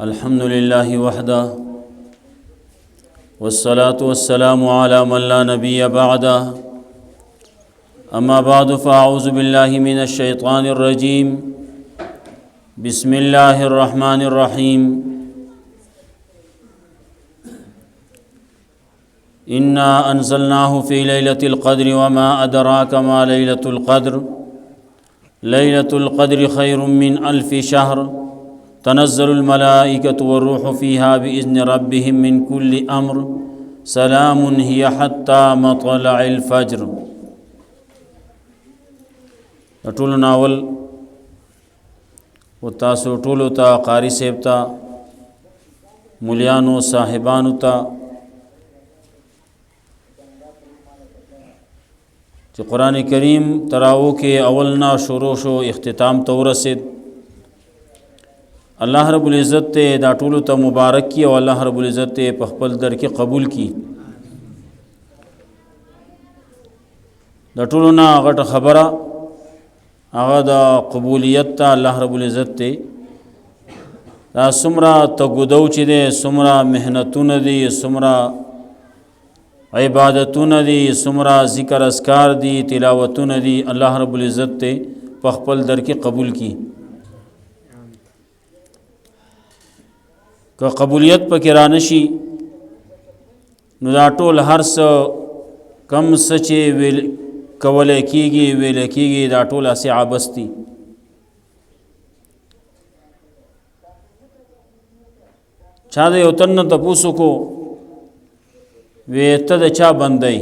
الحمد لله وحده والصلاة والسلام على من لا نبي بعده أما بعد فأعوذ بالله من الشيطان الرجيم بسم الله الرحمن الرحيم إنا أنزلناه في ليلة القدر وما أدراك ما ليلة القدر ليلة القدر خير من 1000 شهر تنزل الملائكة والروح فيها بإذن ربهم من كل أمر سلام هي حتى مطلع الفجر. ټول ناول و تاسو ټولو ته قاری صاحب ته مولیانو صاحبانو ته چې قرآن کریم تراو کې اولنا شروع شو اختتام ته ورسید. الله رب العزت ته دا ټولو ته مبارک کی او الله رب العزت ته په خپل در کې قبول کی. دا ټولو نه غټه خبره هغه د قبولیت ته الله رب العزت ته دا سمرا تګودو چې ده سمرا مهنتونه دي سمرا عبادتونه دي سمرا ذکر اذکار دي تلاوتونه دي الله رب العزت ته په خپل در کې قبول کی. که قبولیت پکې رانشي نو دا ټول هر څه کم څه چې ویل کولای کېږي ویل کېږي دا ټول هسې عبث دي. چا د یو تن نه تپوس وکړو وی ته د چا بندی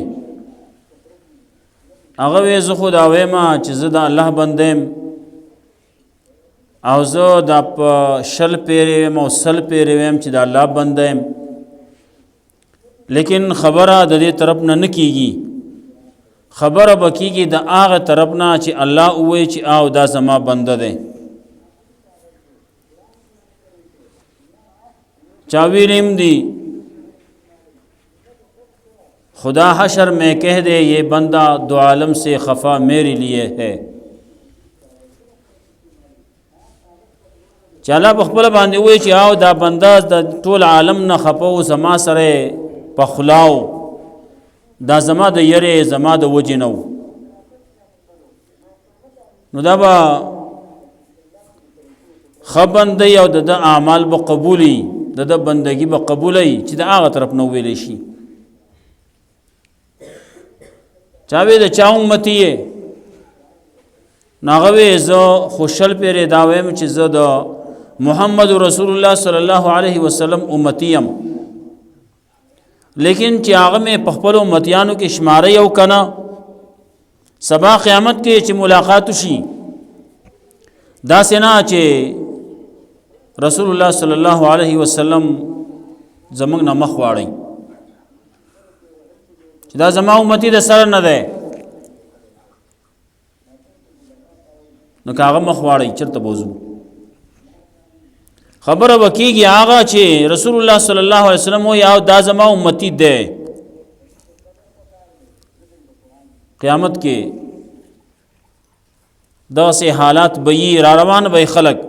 هغه وی زه خو دا ویمه چې زه د الله بنده یم او زه دا په شل پیرې ویم او سل پیرې ویم چې د الله بنده یم لیکن خبره د دې طرف نه نه کېږي. خبره به کېږي د هغه طرف نه چې الله ووایي چې او دا زما بنده دی. چا ویلیم دی خدا حشر میں کہہ دے یہ بندہ دو عالم سے خفا میرے لیے ہے. چاله بخبل باندې وای چې او دا بنده د ټول عالم نه خپو زما سره پخلاو دا زما د یری زما د وجنو نو دا با خبند یو د اعمال به قبولی د بندگی به قبولی چې د هغه طرف نو ویل شي. چاوی د چا امتی ناغوی زه خوشل پیرې دا ویم چې زه د محمد رسول الله صلی الله علیه وسلم امتیم لیکن چې هغه مې په خپل امتیانو کې شماره یو کنه سبا قیامت کې چې ملاقات شي دا سنا چې رسول الله صلی الله علیه وسلم زمنګ نه مخ واړی چې دا زما امتی د سره نه ده نو کاغه مخ واړی چرته بوزو خبره وکیږي هغه چې رسول الله صلی الله علیه وسلم یا دا زما امتی ده. قیامت کې داسې حالات به را روان به خلق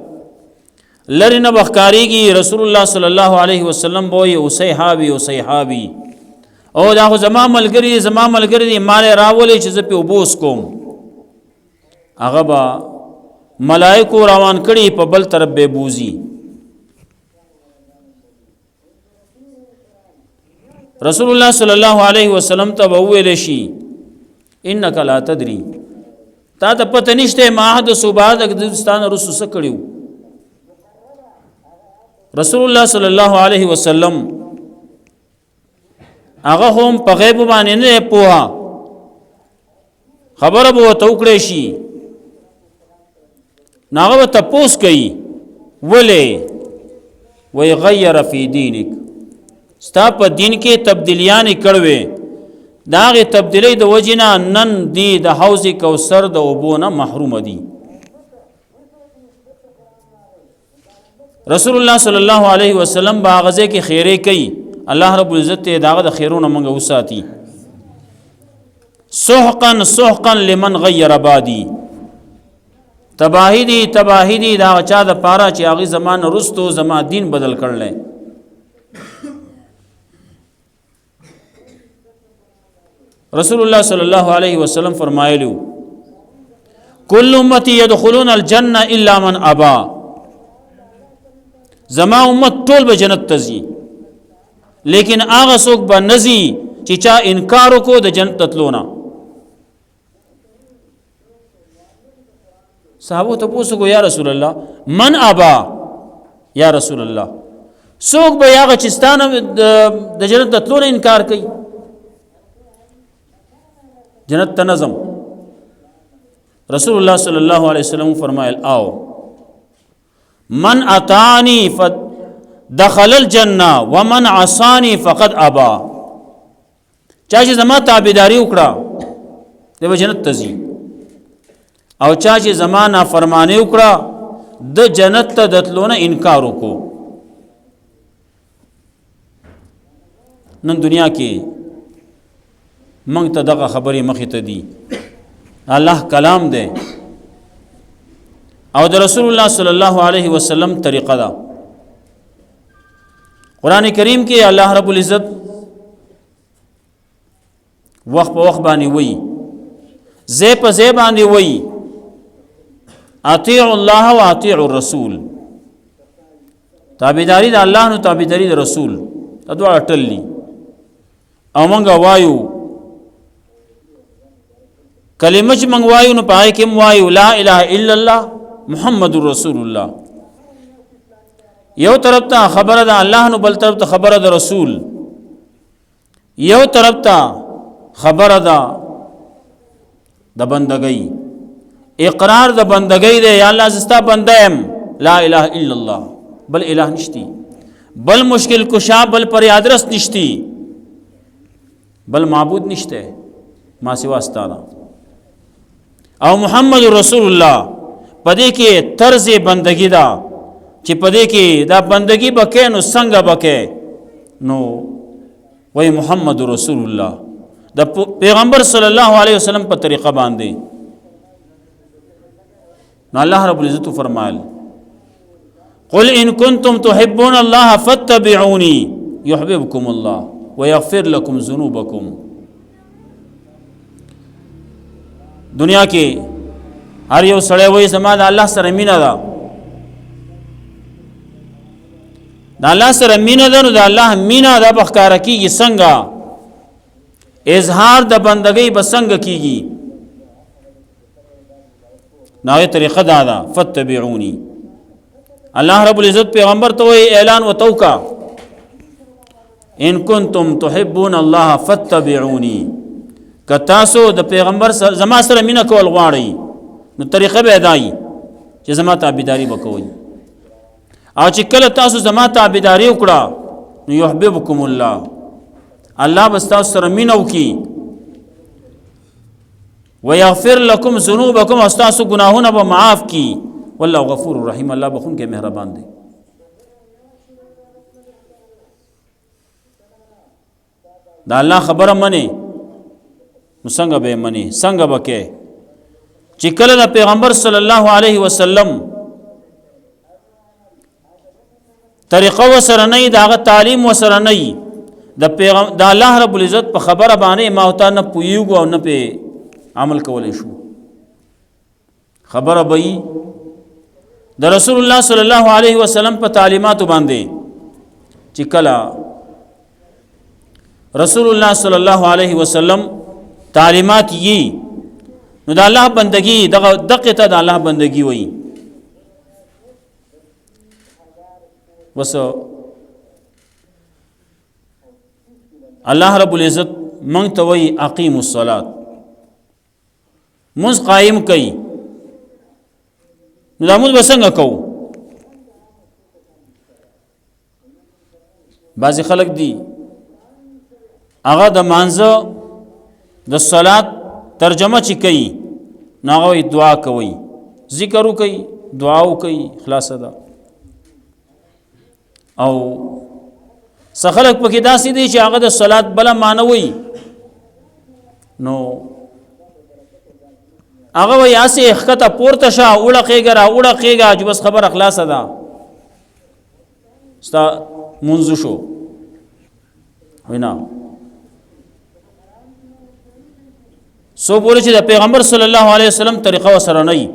لری نه بخکاریږي رسول الله صلی الله علیه وسلم به او صحابي او صحابي او دا خو زما ملګری مال راولې چې زه په وبوس کوم هغه به ملائکو روان کړي په بل طرف به بوزي. رسول الله صلی الله علیه وسلم ته وویل شي انک لا تدری تا ته پته نشته ما د صبح د دستان رسو سکړیو. رسول الله صلی الله علیه وسلم هغه هم په غیب باندې نه پوها خبره به توکړې شي ناغه تپوس کوي ولې وی غیر فی دینک ستا په دین کې تبدیلیاں کړوې داغه تبدیلی د وجنا نن دی د حوض کوثر د وبونه محروم دي. رسول الله صلی الله علیه وسلم باغزه کې خیره کوي الله رب العزت داغه د خیرونه منګه وساتي. سحقا سحقا لمن غیر بادي تباہی دی دا چا د پاره چې هغه زمان رستو زما دین بدل کړل. رسول الله صلی الله علیه وسلم فرمایلو کل امتی يدخلون الجنه الا من ابا، زما امت ټول به جنت ته ځي لیکن هغه څوک به نزي چې چا انکار وکړو د جنت تلونه. صحابه ته پوښتنه یا رسول الله من ابا، یا رسول الله څوک به هغه چې ستانه د جنت تلونه انکار کوي، جنت ته نظم. رسول الله صلی الله علیه وسلم فرمایل آو من اتانی فدخل الجنه ومن عصانی فقد ابا، چا چې زما تابعداري وکړه د جنت ته ځي او چا چې زما نافرمانی وکړه د جنت ته دتلونه انکار وکړو. نن دنیا کې موږ ته دغه خبرې مخې ته دي، الله کلام دی او د رسول الله صلی الله علیه وسلم طریقه ده. قرآن کریم کې الله رب العزت وخت په وخت باندې وایي، زی په زی باندې وایي اطیعوا الله و اطیعوا الرسول، تابعداري د الله نو تابعداري د رسول، دا دواړه ټلي. او موږ وایو کلمه چې موږ وایو نو پای کې وایو لا اله الا الله محمد رسول الله. یو طرف ته خبره ده الله نو بل طرف ته خبره ده رسول، یو طرف ته خبره ده د بندګۍ، اقرار د بندګۍ ده یا الله زستا بنده يم، لا اله الا الله، بل اله نشتی، بل مشکل کشا، بل پر ادرس نشتی، بل معبود نشته ما سوا ستانه. او محمد رسول الله پدې کې طرز بندگی دا چې پدې کې دا بندگی بکې نو څنګه بکې نو وای محمد رسول الله د پیغمبر صلی الله علیه وسلم په طریقه باندې. نو الله رب العزت فرمایل قل ان کنتم تحبون الله فاتبعوني يحببكم الله ويغفر لكم ذنوبكم. دنیا کې هر یو سړی وایي زما د الله سره مینه ده، د الله سره مینه ده، نو د الله مینه ده به ښکاره کېږي څنګه، اظهار د بندګۍ به څنګه کېږي، نو هغې طریقه دا ده فتبعوني. الله رب العزت پیغمبر ته وایي اعلان ورته وکړه ان کنتم تحبون الله فاتبعوني، که تاسو د پیغمبر زما سره مینه کول غواړئ نو طریقه به دای چې زما تابعداري وکوي، او چې کله تاسو زما تابعداري وکړه نو يحببكم الله، الله بس تاسو سره مینه وکي، ويغفر لكم ذنوبكم، او تاسو ګناهونه به معاف کی، والله غفور رحیم، الله بخون کې مهربان دی. دا الله خبره منی نو څنګه به منی، څنګه بکې چې کله د پیغمبر صلی الله علیه وسلم طریقه وسره نه داغه تعلیم وسره نه د الله رب العزت په خبره باندې ما او تا نه پویږو او نه په عمل کولای شو. خبره به د رسول الله صلی الله علیه وسلم په تعلیماتو باندې چې کله رسول الله صلی الله علیه وسلم تعلیمات یي نو د الله بندگی دغه ته د الله بندگی وایي. بس الله رب العزت مونږ ته وایي اقیموا الصلاة، مونږ قائم کوي، نو دا مونږ به څنګه کوو؟ بعضې خلک دي هغه د مانځه د صلات ترجمه چې کوي نو هغه وایي دعا کوي، ذکر وکوي، دعا وکوي، خلاصه ده. او څه خلک پکې داسې دي چې هغه د صلات بله معنی وایي، نو هغه وایي هسې ښکته پورته شه وړقېږه را وړقېږه چې بس خبره خلاصه ده ستا مونځ شو وینا سو پورې چې د پیغمبر صلی الله علیه وسلم طریقه وسره نه وي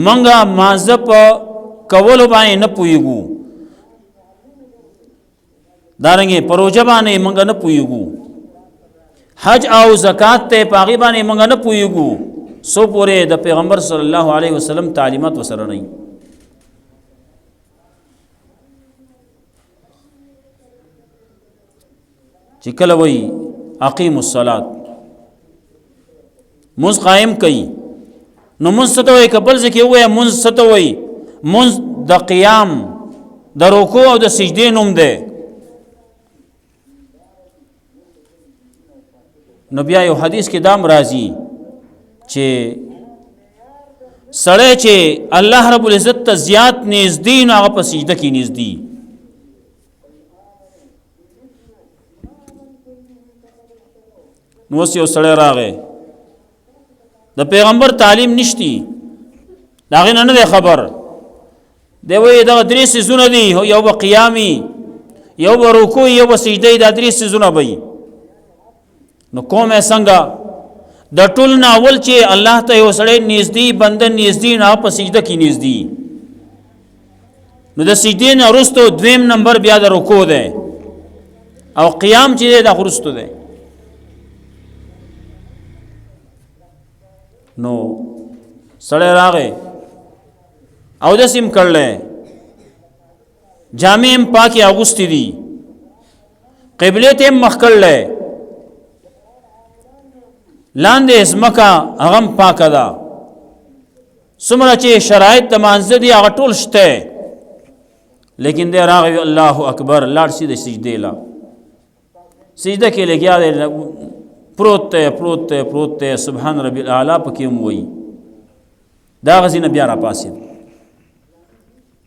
منګه مانځه په کولو باندې نه پوهېږو دارنګې په روژه باندې منګه نه پوهېږو حج او زکات ته په هغې باندې منګه نه پوهېږو سو پورې د پیغمبر صلی الله علیه وسلم تعلیمات وسره نه وي چې کله وایي اقیم الصلاة منځ قائم کوي نو منځ څه ته وایي که بل ځای کې ووایه منځ څه ته وایي منځ د قیام د رکوع او د سجدې نوم دی نو بیا یو حدیث کې دام راځي چې سړی چې الله رب العزت ته زیات نږدې نو هغه په سجده کې نږدې نو اوس یو سړی راغی د پیغمبر تعلیم نشتی د هغې نه دی خبر دی وایي دغه درې څیزونه دي یو به قیامي یو به رکوع یو به سجده دا درې څیزونه به نو کوم یې څنګه د ټول نه اول چې الله ته یو سړی نږدې بنده نږدې نه په سجده کې نږدې نو د سجدې نه وروسته دویم نمبر بیا د رکوع دی او قیام چې دی دا وروسته دی نو سړی راغی اودس یې کړلی جامې هم پاکې اغوستې دي قبلې ته هم مخ کړلی لاندې ځمکه هغه هم پاکه ده څومره چې شرایط د مانځه دي هغه ټول شته لیکن دی راغی الله اکبر لاړ شي د سجدې لا سجده کې لګیا دی پروت ته سبحان ربی الاعلی پکې هم وایي دا غزي نه بیا را پاسېد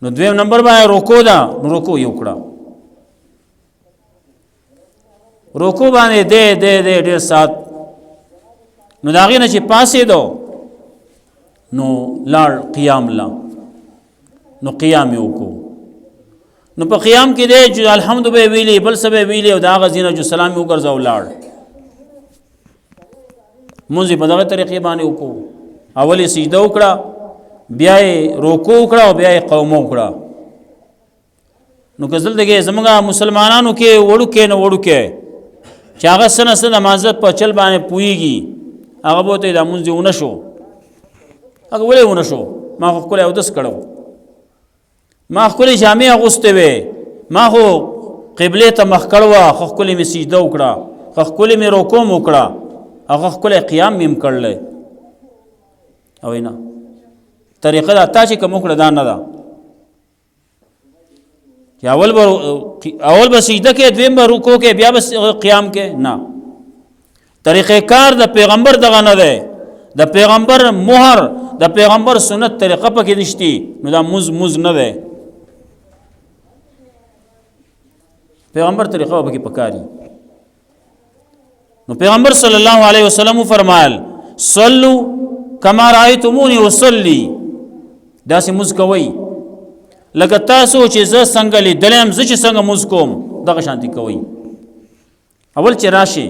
نو دویم نمبر باندې رکوع ده نو رکوع یې وکړه رکوع باندې دی ډېر سات نو د هغې نه چې پاسېدو نو لاړ قیام لا نو قیام یې وکړو نو په قیام کې دی چې الحمد به ویلي بل څه به ویلي او د هغه ځای نه چې سلام یې وګرځاو لاړ مونځ یې په دغه طریقې باندې وکړو اول یې سجده وکړه بیا یې رکوع وکړه او بیا یې قومه وکړه نو که دلته زموږ مسلمانانو کې وړوکی نه وړوکی چې هغه څه نه څه د مانځه په چل باندې پوهېږي هغه به ورته دا مونځ دې ونه شو هغه ولې ونه شو ما خو ښکلی اودس کړی ما ښکلې جامې اغوستې وې ما خو قبلې ته مخ کړی وه ښه ښکلې مې سجده وکړه ښه ښکلې مې رکوع م وکړه هغه ښکلی قیام مې هم کړلی او نه طریقه دا تا چې کوم وکړه دا نه ده چې اول به سجده کې دویم به رکوع کې بیا به قیام کې نه طریقه کار د پیغمبر دغه نه دی د پیغمبر مهر د پیغمبر سنت طریقه پکې نشتی نو دا مز نه دی پیغمبر طریقه پکې پکاري نو پیغمبر صلی الله علیه وسلم فرمایل صلوا کما رایتمونی اصلی داسې مز کوئ لکه تاسو چې زه څنګه لیدلی یم زه چې څنګه مز کوم دغه شانتي کوئ اول چې راشي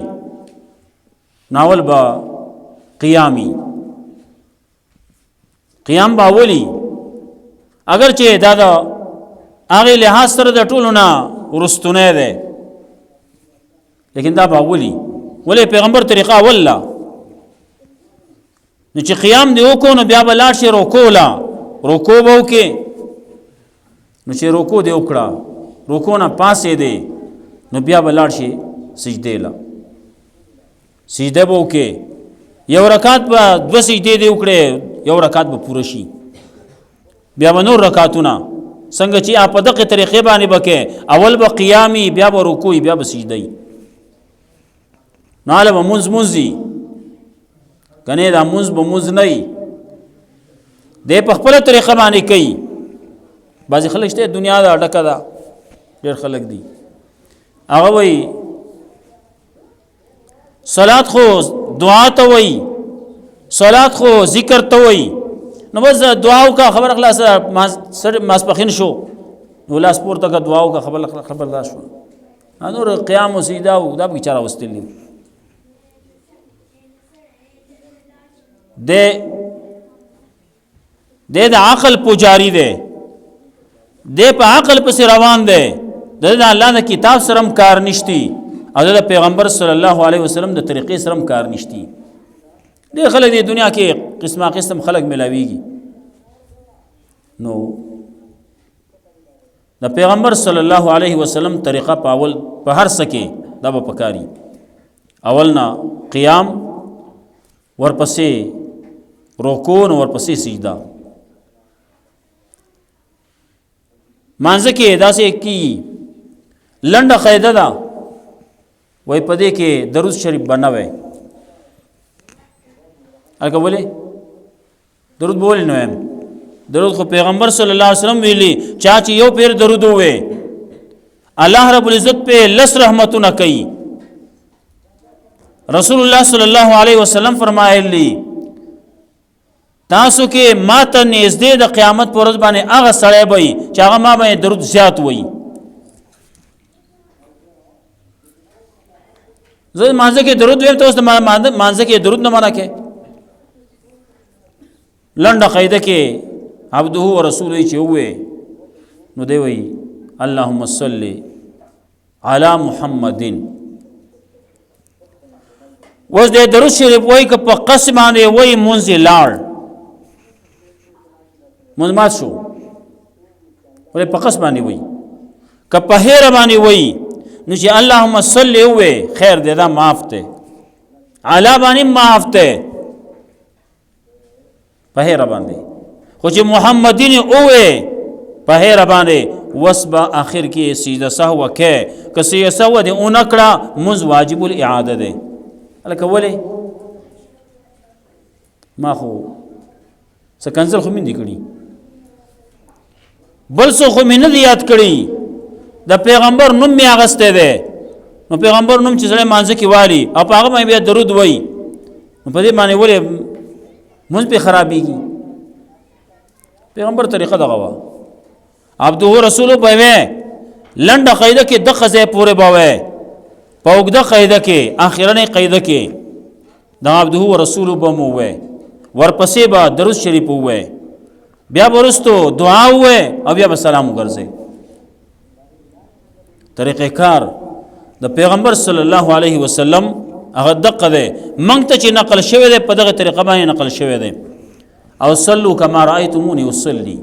ناول با قیامی قیام با اولی اگر چې دا د هغې لحاظ سره د ټولو نه وروستونی دی لیکن دا با اولی ولې پیغمبر طریقه اول لا نو چې قیام دی وکړو نو بیا به لاړ شي رکوع لا رکوع به وکړې نو چې رکوع دی وکړه رکوع نه پاسېدې نو بیا به لاړ شي سجدې لا سجده به وکړې یو رکعت به دوه سجدې دی وکړې یو رکعت به پوره شي بیا به نور رکعتونه څنګه چې په دغه طریقې باندې به کې اول به قیامي بیا به رکوع بیا به سجدې نو هله به مونځي که نه دا مونځ به مونځ نه وي دی په خپله طریقه باندې کوي بعضې خلک شته دنیا ده ډکه ده ډېر خلک دي هغه وایي صلات خو دعا ته وایي صلات خو ذکر ته وای نو بس دعاو کا خبر خلاص ماسپخین شو نو لاس پورته کا دعاو کا خبر خلاص شو انور قیام او سجدا او دا بیچاره واستلی د عقل پجاری دی د په عقل پس روان دی د الله د کتاب سره کار نشتی او د پیغمبر صلی الله علیه وسلم د طریقې سره کار نشتی د خلک د دنیا کې قسمه قسم خلک ملاویږي نو د پیغمبر صلی الله علیه وسلم طریقه پاول په هر سکه دا په پکاري اولنا قیام ورپسې رکوع ورپسې سجدا مانځ کې داسې کی لنډه قاعده ده وای پدې کې درود شریف بنوي هغه بوله درود بوله نو درود خو پیغمبر صلی الله علیه وسلم ویلي چا چې یو پیر درود وې الله رب العزت په لس رحمتونه کوي رسول الله صلی الله علیه وسلم فرمایلی تاسو کې ماته نږدې د قیامت پر ورځ باندې هغه سړی وي چې هغه ما باندې درود زیات وي زه مانځه کې درود ویم تاسو مانځه کې درود نه معنا کې لنډه قاعده کې عبده و رسوله چې وې نو دی وی اللهم صل علی محمد وز دې درود شریف وای ک په قسم باندې وای مونږ لاړ مونږ ما شو ولې په قسم باندې وای ک په هیر باندې وای نو چې اللهم صل وې خیر دې دا معاف ته علی باندې معاف ته په هیر باندې خو چې محمدین اوه په هیر باندې وسبا اخر کې سجده سهو کې کسي سهو دې اونکړه مز واجب الاعاده ده الکه ولې ما خو سکنزل خو من دي کړي بل څه خو من نه یاد کړي د پیغمبر نوم می اغسته ده نو پیغمبر نوم چې سره مانځ کې والی او هغه مې بیا درود وای نو په دې باندې ولې مونږ په خرابېږي پیغمبر طریقه دغه وا عبده رسول به لنډه قاعده کې د خزه پورې باوي پوګده قاعده کې اخرنه قاعده کې د عبده رسول به مو وې ورپسې به درود شریف وې بیا ورستو دعا وې او بیا سلام وګرځي طریقه کار د پیغمبر صلی الله علیه وسلم هغه دقه ده مونږ ته چې نقل شوی ده په دغه طریقه باندې نقل شوی ده او صلوا کما رایتمونی وصلی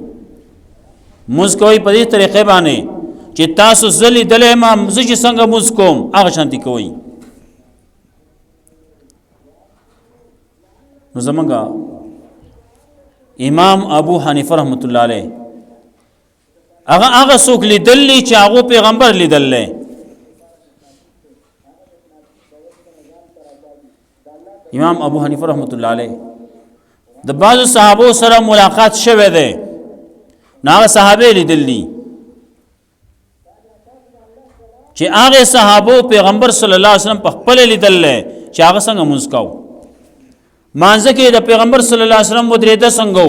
موږ کوي په دې طریقې باندې چې تاسو زلی دلې ما مزه چې څنګه موږ کوم هغه شانتي کوي نو زمونږه امام ابو حنیفه رحمت الله علیه هغه څوک لیدلی چې هغه پیغمبر لیدل امام ابو حنیفه رحمت الله علیه د بعض صحابه سره ملاقات شوه ده ناغه صحابه لیدلی چې هغه صحابه پیغمبر صلی الله علیه وسلم په خپل لیدل چې هغه څنګه مسکاو مانځه کې د پیغمبر صلی الله علیه وسلم ودریده څنګه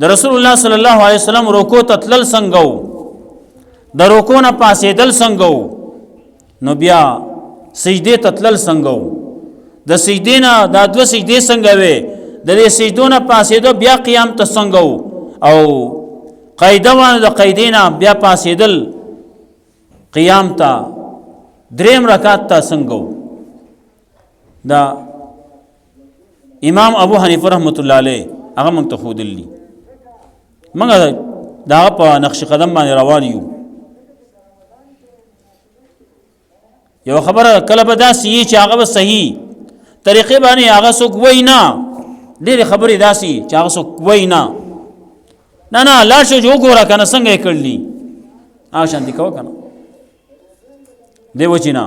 د رسول الله صلی الله علیه وسلم رکوع تتلل څنګه د رکوع نه پاسېدل څنګه نو بیا سجده تتلل څنګه د سجدې نه د دوه سجدې څنګه وي د دې سجدونه پاسېدو بیا قیام ته څنګه او قاعده باندې د قیدینا بیا پاسېدل قیام ته دریم رکعت ته څنګه دا امام ابو حنیفه رحمت الله علیه هغه موږ ته خودلی موږ دا په نقش قدم باندې روان یو یو خبره کله به داسې چې هغه صحیح طریقې باندې هغه څوک وای نه ډېر خبرې داسې چې هغه څوک وای نه لا شو جو ګوره کنه څنګه کړلی شانتی کو کنه دیو چینا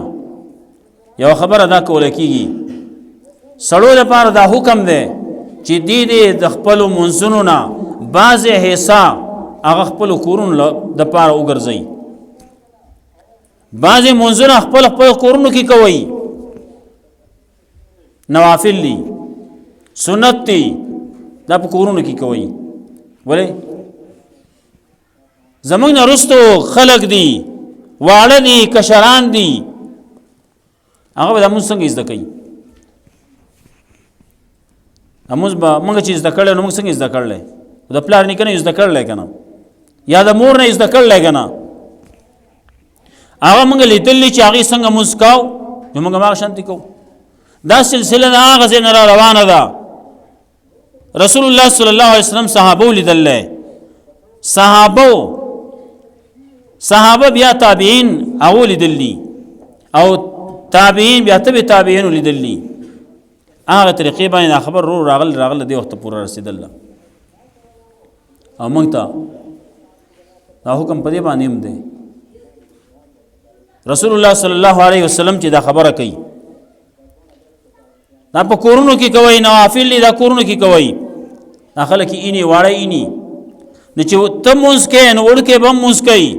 یو خبره دا کوله کیږي سړو لپاره دا حکم دی چې دې د خپل منځونو نه بعضه حصہ هغه خپل کورونو د پاره وګرځي بعضه منځونه خپل کورونو کې کوي نوافل لی سنت دی دا په کورونو کې کوي ولې زمونږ نه رستو خلق دي واړه دي کشران دي هغه به موږ څنګه زده کوي موږ به موږ چې زده کړل نو موږ څنګه زده کړل د پلار نه کنه زده کړل کنه یا د مور نه زده کړل کنه هغه موږ لیدل چې هغه څنګه مسکاو نو موږ ما شانتي کو دا سلسله هغه زنه روانه ده رسول الله صلی الله علیه وسلم صحابه لیدل صحابه بیا تابعین او لیدل او تابعین بیا تابعین لیدل هغه طریقې باندې خبر راغل دی وخت پورا رسیدل او موږ ته دا حکم په دې باندې هم دی رسول الله صلی الله علیه وسلم چې دا خبره کوي دا په کورونو کې کوي نوافل دا کورونو کې کوي اخله کې اینی واړی اینی نو چې ته مونږ کې نو وړ کې به مونږ کوي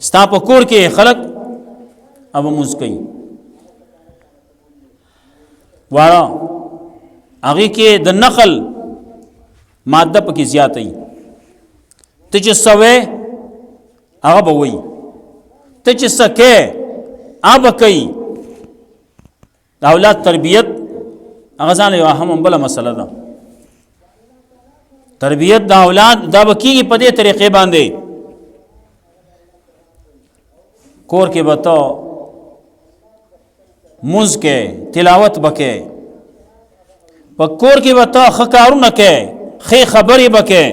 ستا په کور کې خلق اب مونږ کوي واړه هغه کې د نقل ماده پکې زیاتې ته چې سوې هغه به وي ته چې سکه اب کوي د اولاد تربیت هغه ځان یو هم بل مسله ده تربیت د اولاد دا بکیږي په دې طریقې باندې کور کې بتا موز کې تلاوت بکې په کور کې بتا خکارونه کې خې خبرې بکې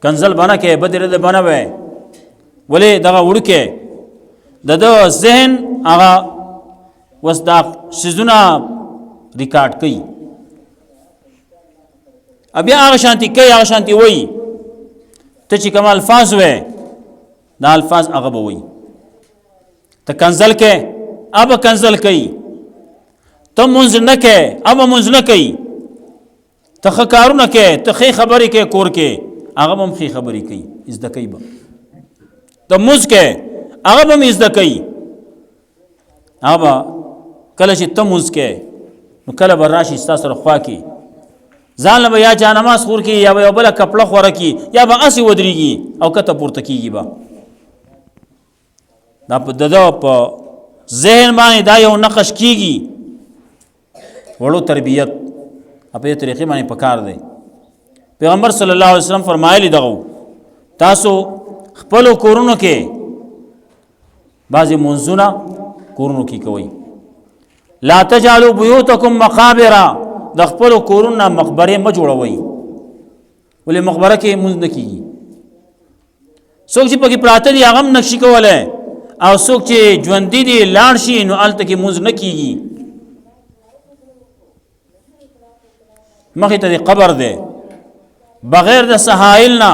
کنزل بنا کې بدر دې بنا وې ولې دغه وړکه د ذهن هغه وسدا سيزونه ریکارډ کړي بیا هغه شانتي کوي هغه شانتي وای ته چې کوم الفاظ وې دا الفاظ هغه به وای ته کنزل کې اب کنزل کوي ته منځ نه کې اب منځ نه کوي ته خکارونه کې ته خې خبرې کې کور کې هغه هم خې خبرې کوي زده کوي به ته منځ کې هغه هم زده کوي هغه کله چې ته منځ کې نو کله به راشي ستاسو سره خوا کې ځان به یا جانماز خور کې یا به بل کپړه خور کې یا به اسی ودرېږي او کته پورته کېږي به دا په دغه په ذهن باندې دا یو نقش کېږي وړو تربیت په دې طریقې باندې پکار دی پیغمبر صلی الله علیه وسلم فرمایلی دغه تاسو خپل کورونو کې بعضی منځونه کورونو کې کوي لا تجعلوا بيوتكم مقابر د خپل کورونه مقبره ما جوړوي ولې مقبره کې مونږ نه کیږي څوک چې پکې پراته دي هغه نقشې کوله او څوک چې ژوند دي لاړ شي نو الته کې مونږ نه کیږي مخې ته قبر ده بغیر د سهایل نه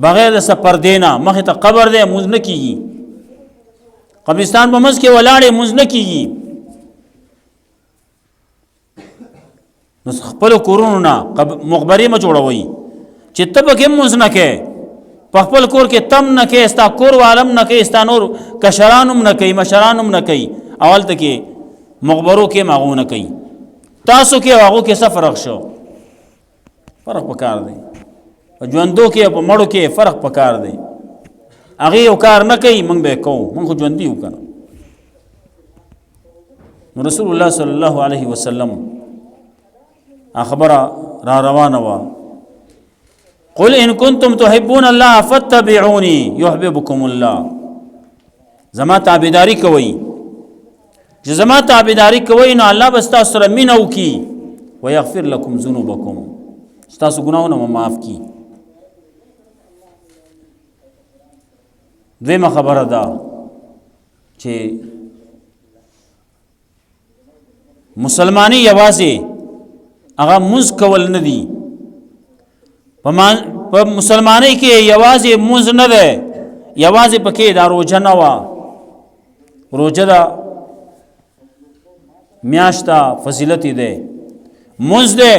بغیر د سپردینا مخې ته قبر ده مونږ نه کیږي قبرستان په منځ کې ولاړې مونږ نه کیږي نو خپل کورونو نه مقبره ما جوړوي چې ته به هم مونږ نه کې په خپل کور کې تم نه کې استا کور عالم نه کې استا نور کشرانم نه کوي مشرانم نه کوي اول ته کې مقبرو کې ماغو نه کوي تاسو کې هغه کې څه فرق شو فرق پکار دی ژوندو کې په مړو کې فرق پکار دی هغه یو کار نه کوي موږ به کوو موږ ژوند دی وکړو رسول الله صلی الله علیه وسلم خبره را روانه وا قل ان کنتم تحبون الله فاتبعوني يحببكم الله زما تابعداري کوي چې زما تابعداري کوي نو الله بس تاسو سره مینه وکي ويغفر لكم ذنوبكم تاسو ګناونه معاف کی دویمه خبره ده چې مسلمانی یوازې هغه مز کول نه دي په مسلمانۍ کې یوازې مز نه ده یوازې پکې دا روزه نه وا روزه دا میاشتا فضیلت ده مز ده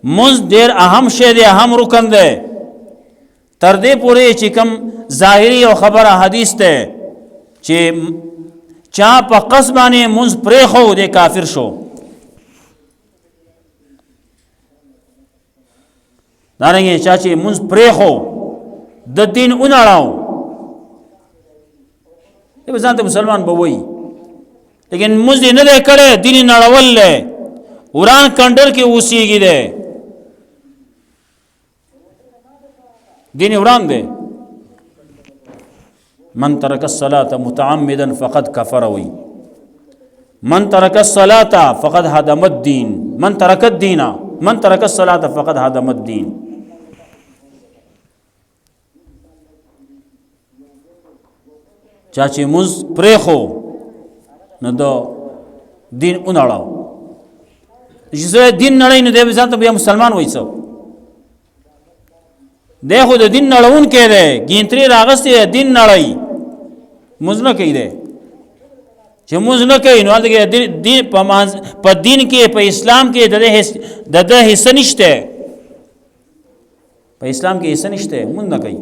مز ډېر اهم شی دی اهم رکن ده تر دې پورې چې کوم ظاهري او خبره حدیث ده چې چا په قصبانه مز پرې خو د کافر شو دارنګه چا چې مونږ پرې خو د دین اونړاو به ځان ته مسلمان به وایي لیکن مونږ نه دی کړی دین نړول له وران کندر کې اوسېږي دی دین وران دی من ترک الصلاة متعمدا فقد كفر وي من ترک الصلاة فقد هدم الدين من ترک الدين من ترک الصلاة فقد هدم الدين چا چې مز پرېخو نو د دین اونړاو چې دین نړۍ نه دی ځان ته بیا مسلمان وایي څه دی خو د دین نړون کې دی ګینتري راغستې دین نړۍ مز نه کوي دی چې مز نه کوي نو هلته دین په دین کې په اسلام کې د ده حصه نشته په اسلام کې حصه نشته مونږ نه کوي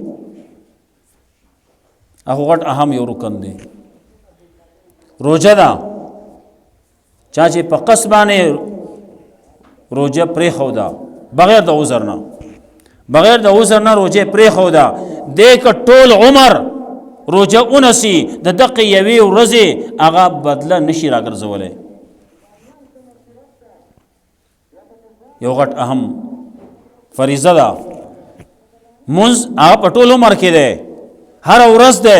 هغه غټ اهم یو رکن دی روزه ده چا چې په قصبانه روزه پرې خو ده بغیر د عذر نه بغیر د عذر نه روزه پرې خو ده د ټول عمر روزه اونسي د دقه یوې ورځې هغه بدله نشي راګرځولای یو غټ اهم فریضه ده مونږ هغه په ټول عمر کې ده هر ورځ ده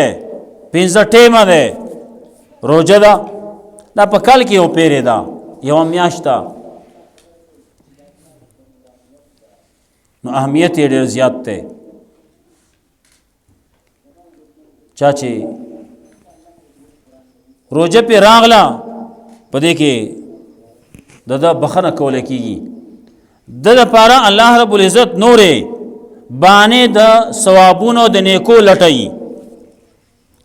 15 ټیمه ده روزه ده دا په کال کې یو پیری ده یو میاشت ده نو اهمیت یې ډېر زیات ده چا چې روزه پې راغله په دې کې د ده بخښنه کولی کېږي د دپاره الله رب العزت نورې بانې د ثوابونو د نیکو لټوي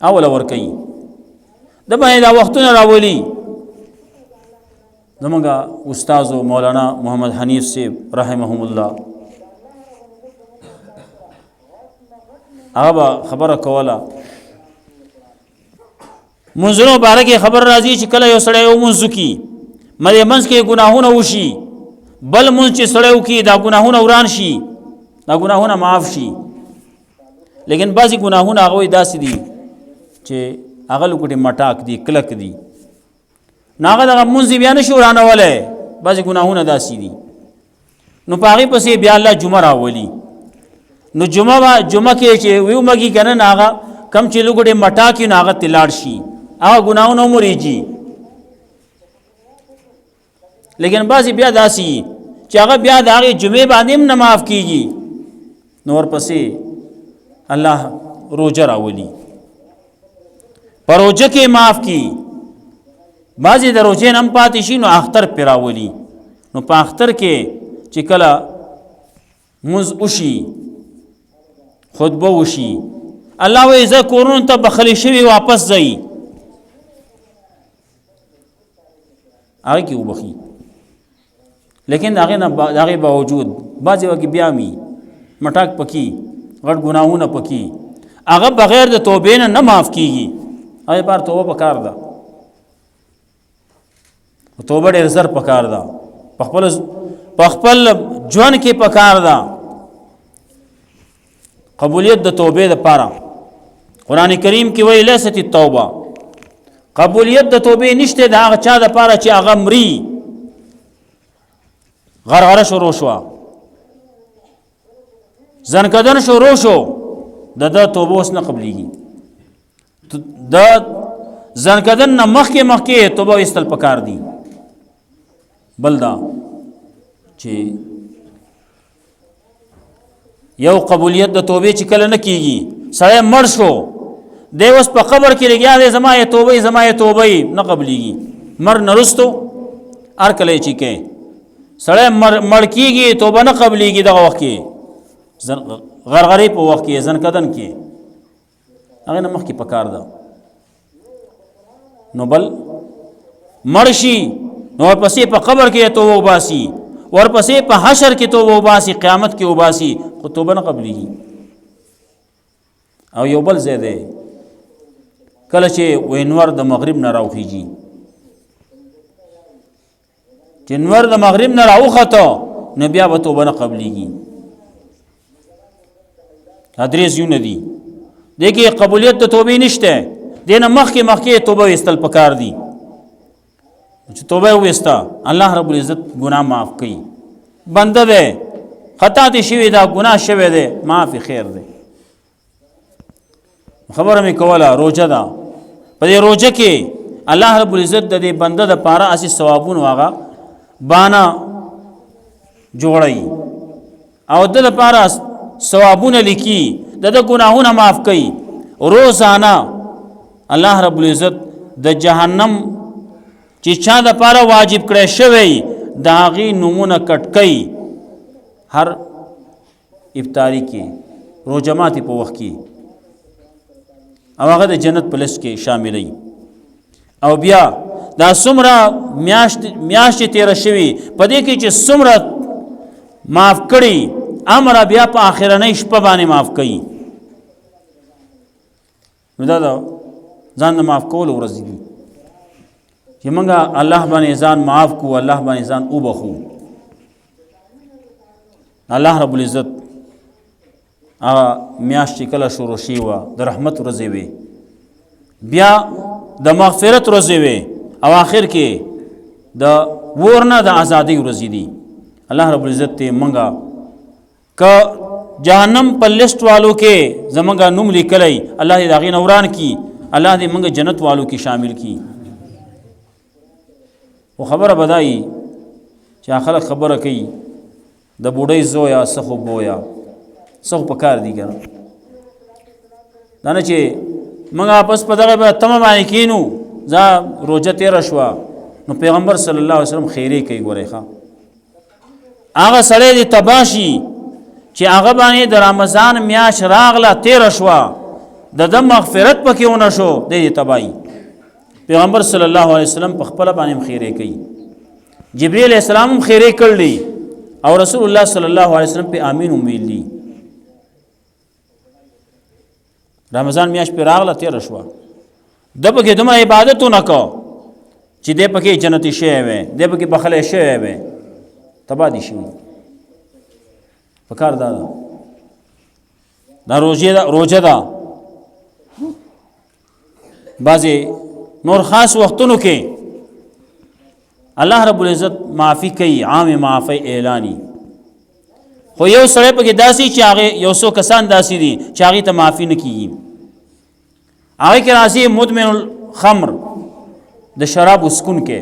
اوله ورکوي د باندې دا وختونه راولي زمونږ استاذو مولانا محمد حنیف صاحب رحمهم الله هغه به خبره کوله منځونو باره کې خبر راځي چې کله یو سړی یو منځ وکړي منځ کې ګناهونه وشي بل منځ چې سړی وکړي دا ګناهونه وران شي دا ګناهونه معاف شي لیکن بعضې ګناهونه هغوی داسې دي چې هغه لوکټې مټاک دي کلک دي نو هغه دغه منځ بیا نشي ورانولی بعضې ګناهونه داسې دي نو په هغې پسې بیا الله جمعه راولي نو جمعه کې چې ویومږي که نه هغه کم چې لوکټې مټاکي نو هغه تلاړ شي هغه ګناهونه ومریږي لیکن بعضې بیا داسې چې هغه بیا د هغې جمعې باندې هم نه معاف کېږي نو ورپسې الله روزه راولي په روزه کې معاف کی بعضې د روزې نه هم پاتې شي نو اختر پرې راولي نو په اختر کې چې کله مونځ وشي خطبه وشي الله وایي زه کورونو ته بخلي شوي واپس ځئ هغې کې وبخي لیکن د هغې باوجود بعضې وکې بیا مي مټاک پکې غټ ګناهونه پکې هغه بغیر د توبې نه معاف کېږي هغې پار توبه پکار ده توبه ډېر زر پکار ده په خپل ژوند کې پکار ده قبولیت د توبې دپاره قرآن کریم کې وایي لیست التوبه قبولیت د توبې نشته د هغه چا دپاره چې هغه مري غرغره شروع شوه زنکدن شروع شو د ده توبه اوس نه قبلیږي د زنکدن نه مخکې توبه ویستل پکار دي بل دا چې یو قبولیت د توبې چې کله نه کېږي سړی مړ شو دی اوس په قبر کې لګیا دی زما یې توبه نه قبلیږي مر نه رستو هر کله چې کې سړی مړ کېږي توبه نه قبلیږي دغه وخت کې غرغرې په وخت کې زنکدن کې هغې نه مخکې پکار ده نو بل مړ شي نو ورپسې په قبر کې توبه وباسي ورپسې په حشر کې توبه وباسي قیامت کې وباسي خو توبه نه قبلیږي او یو بل ځای دی کله چې انور د مغرب نه راوخیږي چې انور د مغرب نه راوخته نو بیا به توبه نه قبلیږي درې ځایونه دي دې کې قبولیت د توبې نشته دې نه مخکې توبه ویستل پکار دي چې توبه ویستا الله رب العزت ګناه معاف کوي بنده ده خطا دې شوی دا ګناه شوی دی معافي خیر دی خبره مې کوله روزه ده په دې روزه کې الله رب العزت د دې بنده د پاره اسی ثوابونه واغه بانا جوړي او د لپاره ثوابونه لیکي د ګناهونه معاف کوي روزانه الله رب العزت د جهنم چې چا د پاره واجب کړی شوی دا غي نمونه کټکي هر افطاری کې روزمات په وخت کې او هغه د جنت په لست کې شاملې او بیا دا څومره میاشت تیر شوی په دې کې چې څومره معاف کړي امر بیا په اخرنۍ شپه باندې معاف کړي نو دا ځان معاف کول ورځ دي چې موږ الله باندې ځان معاف کو الله باندې ځان وبخو الله رب العزت میاشت کله شروع شي و د رحمت ورځې وي بیا د مغفرت ورځې وي او آخر کې د ورنه د ازادي ورځې دي الله رب العزت ته منګه ک جهنم په لیست والو کې زمونږه نوم لیکلی الله دې داغې نوران کی الله دې منګه جنت والو کې شامل کی او خبره بدایي چې خلک خبره کوي د بوډۍ زویا سخو بویا سخو په کار دي ګره دا نه چې موږ واپس په دغه به تمه باندې کینو ځا روزه تیر شوه نو پیغمبر صلی الله علیه وسلم خیری کوي ګورې ښه هغه سړی دی تباشي چې هغه باندې د رمضان میاشت راغله تیر شوه د مغفرت پکې ونه شو د تباہی پیغمبر صلی الله علیه وسلم په خپل باندې خیری کوي جبرئیل السلام خیری کړلی او رسول الله صلی الله علیه وسلم په امین ویلی رمضان میاشت پر راغله تیر شوه د پکې دومره عبادتونه کو چې د پکې جنتی شی وي د پکې بخله شی وي تبا دي شي فکر دا روزه دا بعضی نور خاص وختونو کې الله رب العزت معافی کوي عام معافی اعلانی خو یو سړی پکې داسي چې هغه یو څو کسان داسي دي چې هغه ته معافی نه کیږي هغه کې راځي مدمن الخمر د شراب اسکون کې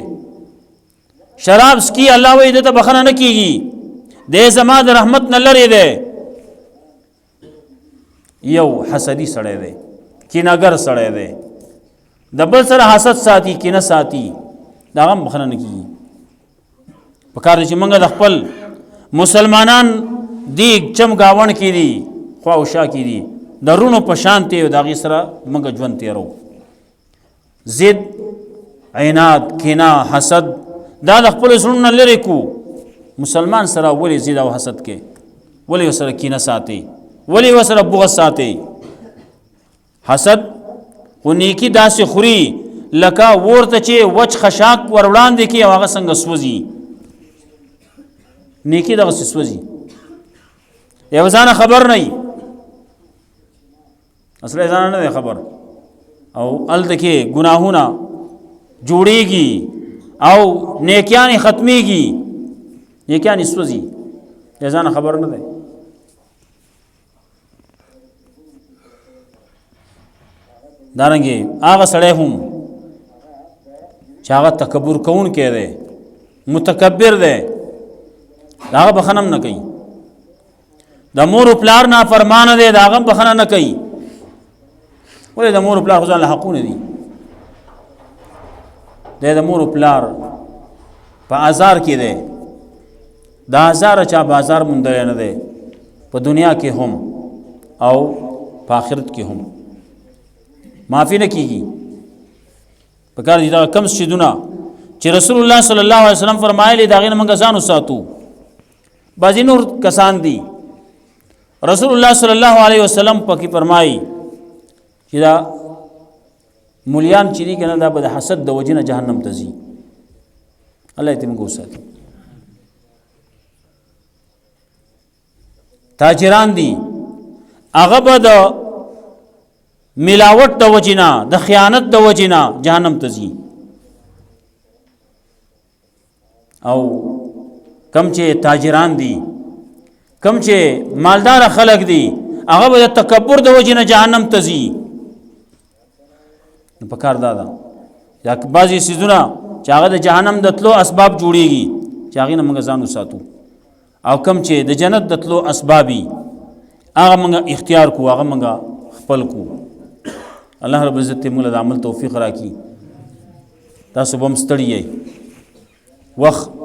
شراب سکی الله وې د ته بخنه نه کیږي د زما د رحمت نه لري دی یو حسدی سړی دی کیناګر سړی دی د بل سره حسد ساتي کینه ساتي دا هم بخنه نه کیږي په کار چې موږ د خپل مسلمانان دی چم گاون کی دی خواوشا کی دی درونو په شانته او داغي سره موږ ژوند تیرو زید عناد کینه حسد دا د خپل سرونه لري کو مسلمان سره ولی زید او حسد کې ولی سره کینه ساتي ولی سره بغض ساتي حسد خو نیکی داسې خوري لکه ورته چې وچ خشاک ور وړاندې کې هغه څنګه سوځي نیکی دغه سوځي یو ځان خبر نه اصله ځان نه خبر او الته کې ګناهونه جوړيږي او نیکیان ختميږي نیکیان سوځي ځان خبر نه ده دارنګي هغه سړی هم چې هغه تکبر کوون کې ده متکبر ده هغه بخنم نه کوي د مور او پلار نه فرمانه ده هغه بخنه نه کوي ولې د مور او پلار ځان له حقونه دي د مور او پلار په آزار کې ده د هزار چا بازار مونږ نه ده په دنیا کې هم او په آخرت کې هم معافی نه کیږي په کار دي دا کم شیدونه چې رسول الله صلی الله علیه وسلم فرمایلی دا غینه موږ ځان وساتو بعضی نور کسان دي رسول الله صلی الله علیه وسلم پکې فرمایي چې دا مولیان چې دي کنه دا به حسد د وجنه جهنم ته ځي الله دې موږ وساتي تاجران دي هغه به د ملاوت د وجې نه د خیانت د وجې نه جهنم ته ځي او کم چې تاجران دي کم چې مالدار خلق دي هغه به د تکبر د وجې نه جهنم ته ځي نو پکار دا ده یا بعضې څیزونه چې هغه د جهنم د تلو اسباب جوړیږي چې هغې نه موږ ځان وساتو او کم چې د جنت د تلو اسبابي هغه موږ اختیار کو هغه موږ خپل کو الله رب عزت موږ له عمل توفیق راکړي تاسو به هم ستړي یئ وخت